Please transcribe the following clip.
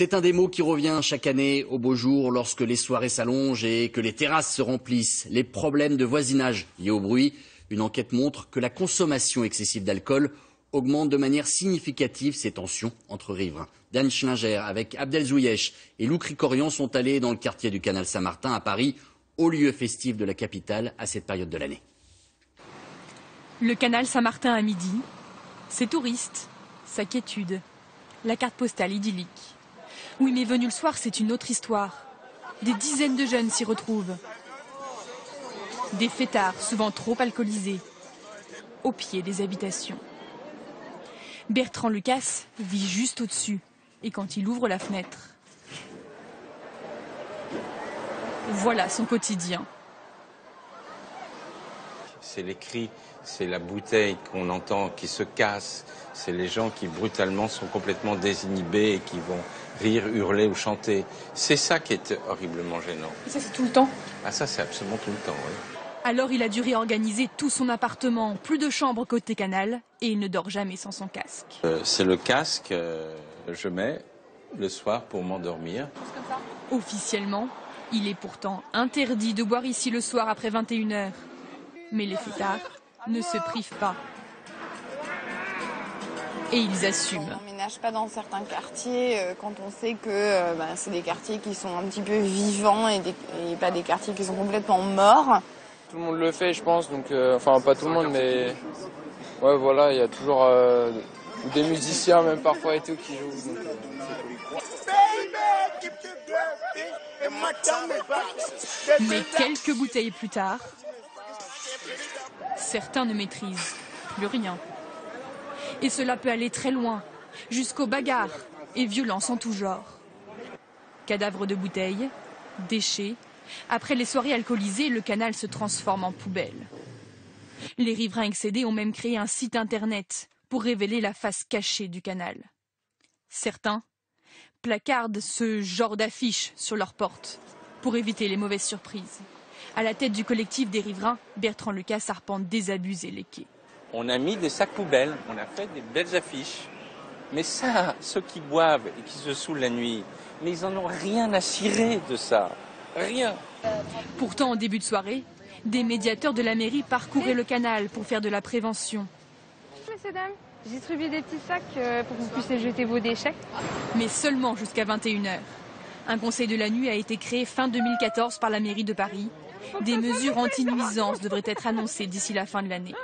C'est un des mots qui revient chaque année au beau jour lorsque les soirées s'allongent et que les terrasses se remplissent. Les problèmes de voisinage liés au bruit. Une enquête montre que la consommation excessive d'alcool augmente de manière significative ces tensions entre riverains. Dan Schlinger avec Abdel Zouyesh et Lou Cricorian sont allés dans le quartier du Canal Saint-Martin à Paris, au lieu festif de la capitale à cette période de l'année. Le Canal Saint-Martin à midi, ses touristes, sa quiétude, la carte postale idyllique. Oui, mais venu le soir, c'est une autre histoire. Des dizaines de jeunes s'y retrouvent. Des fêtards, souvent trop alcoolisés, au pied des habitations. Bertrand Lucas vit juste au-dessus. Et quand il ouvre la fenêtre, voilà son quotidien. C'est les cris, c'est la bouteille qu'on entend qui se casse, c'est les gens qui brutalement sont complètement désinhibés et qui vont rire, hurler ou chanter. C'est ça qui est horriblement gênant. Et ça, c'est tout le temps? Ah ça, c'est absolument tout le temps, oui. Alors il a dû réorganiser tout son appartement, plus de chambres côté canal, et il ne dort jamais sans son casque. C'est le casque que je mets le soir pour m'endormir. Officiellement, il est pourtant interdit de boire ici le soir après 21h. Mais les fêtards ne se privent pas. Et ils assument. On n'emménage pas dans certains quartiers quand on sait que c'est des quartiers qui sont un petit peu vivants et pas des quartiers qui sont complètement morts. Tout le monde le fait, je pense, donc enfin pas tout le monde, mais ouais, voilà, il y a toujours des musiciens même parfois et tout qui jouent. Donc, mais quelques bouteilles plus tard, certains ne maîtrisent plus rien. Et cela peut aller très loin, jusqu'aux bagarres et violences en tout genre. Cadavres de bouteilles, déchets. Après les soirées alcoolisées, le canal se transforme en poubelle. Les riverains excédés ont même créé un site internet pour révéler la face cachée du canal. Certains placardent ce genre d'affiches sur leurs portes pour éviter les mauvaises surprises. À la tête du collectif des riverains, Bertrand Lucas arpente désabusé les quais. On a mis des sacs poubelles, on a fait des belles affiches. Mais ça, ceux qui boivent et qui se saoulent la nuit, mais ils n'en ont rien à cirer de ça. Rien. Pourtant, en début de soirée, des médiateurs de la mairie parcouraient le canal pour faire de la prévention. Messieurs, dames, j'ai distribué des petits sacs pour que vous puissiez jeter vos déchets. Mais seulement jusqu'à 21h. Un conseil de la nuit a été créé fin 2014 par la mairie de Paris. Des mesures anti-nuisances devraient être annoncées d'ici la fin de l'année.